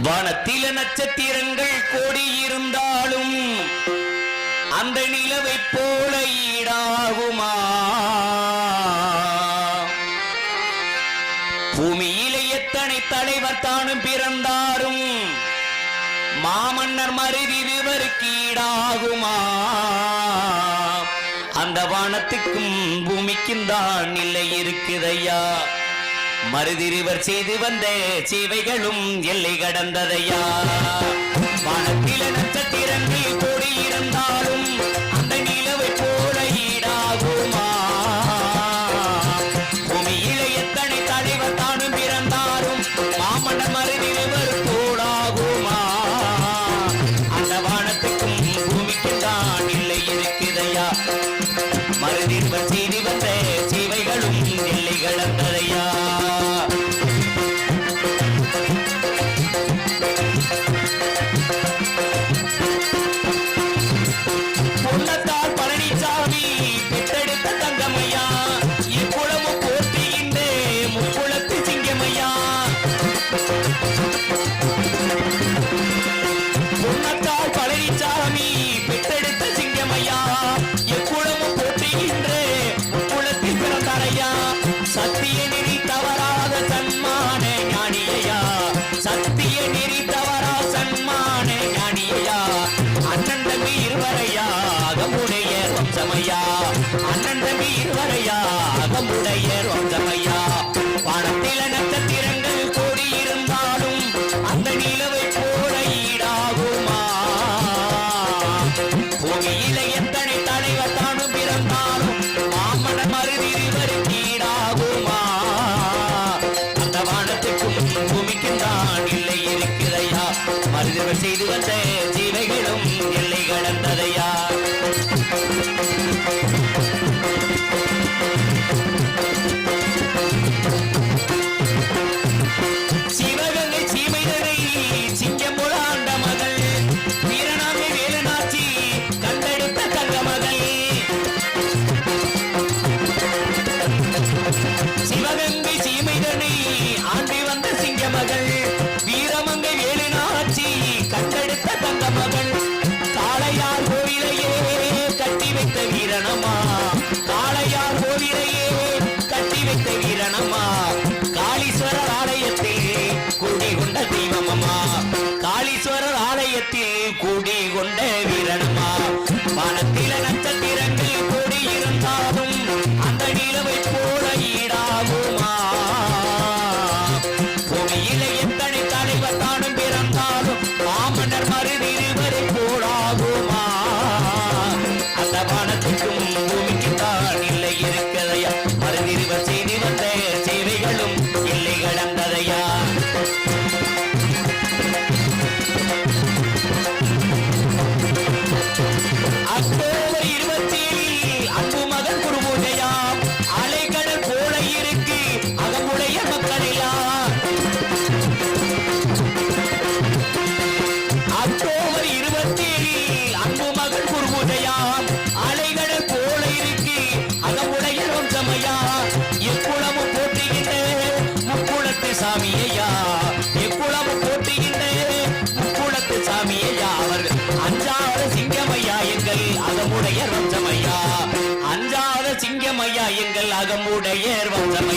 வானத்தில நட்சத்திரங்கள் கோடி இருந்தாலும் அந்த நிலவை போல ஈடாகுமா? பூமியிலே எத்தனை தலைவர் தானும் பிறந்தாரும் மாமன்னர் மருதிருவருக்கு ஈடாகுமா? அந்த வானத்துக்கும் பூமிக்கும் தான் இல்லை இருக்குதையா. மருதிருவர் செய்து வந்த சேவைகளும் எல்லை கடந்ததையா. வானத்தில நட்சத்திரங்கள் கோடி இருந்தாலும் அந்த நிலவை போல ஈடாகுமா? பூமியில எத்தனை தலைவர் தானும் பிறந்தாலும் மாமன்னர் மருதிருவர் கூடாகுமா? அந்த வானத்துக்கும் பூமிக்கும் தான் இல்லை இருக்குதையா. மருதிருவர் செய்து வந்த சேவைகளும் எல்லை கடந்ததையா. சத்திய நெறி தவறாத சன்மான ஞானியா, சத்திய நெறி தவறா சன்மான ஞானியா. அண்ணன் தம்பி இருவரையா அகமுடைய வம்சமையா, அண்ணன் தம்பி இருவரையா அகமுடைய வம்சமையா. வானத்தில நட்சத்திரங்கள் கோடி இருந்தாலும் அந்த நிலவை போல ஈடாகுமா? பூமியில எத்தனை தலைவர் தானும் பிறந்தாலும் மாமன்னர் மருதிருவருக்கு ஈடாகுமா? அந்த வானத்துக்கும் பூமிக்கும் தான் இல்லை இருக்குதையா. மருதிருவர் செய்து வந்த ஜீவைகளும் எல்லை கடந்ததையா. சிவகங்கை சீமைதனை சிங்கம் ஆண்ட மகள் வீரனாமை வேலுநாச்சி கண்டெடுத்த தங்க மகள். சிவகங்கை சீமைதனை ஆண்டி வந்த சிங்க மகள் வீரமங்கை வேலுநாச்சி கண்டெடுத்த தங்க மகள். காளையார் கோவிலையே கட்டி வைத்த வீரனம்மா, காளையார் கோவிலையே கட்டி வைத்த வீரனம்மா. காளீஸ்வரர் ஆலயத்தில் கூடி கொண்ட தெய்வமம்மா, காளீஸ்வரர் ஆலயத்தில் கூடி கொண்ட வீரனம்மா. வானத்தில நட்சத்திரங்கள் கூடி இருந்தாலும் அந்த நிலவை போல ஈடாகுமா? பூமியில எத்தனை தலைவர் தானும் பிறந்தாலும் மாமன்னர் மருதிருவரை போடாகுமா? அந்த வானத்துக்கும் பூமிக்கு தான் இல்லை இருக்கதையா. மருதிருவர் செய்து வந்த சேவைகளும் இல்லை கடந்ததையா. அக்டோபர் 27 அன்பு மகன் குருபூஜையாம். அலைக்கடல் போல இருக்கு அகமுடைய மக்களெல்லாம். அக்டோபர் 27 அன்பு மகன் குருபூஜையாம். அலைக்கடல் போல இருக்கு அகமுடைய வம்சமையா. எக்குளமும் போற்றுகின்ற முக்குளத்து சாமியையா, எக்குளமும் போற்றுகின்ற முக்குளத்து சாமியையா. அவர் அஞ்சாத சிங்கமையா எங்கள் அகமுடைய வம்சமையா, அஞ்சாத சிங்கமையா எங்கள் அகமுடைய வம்சமையா.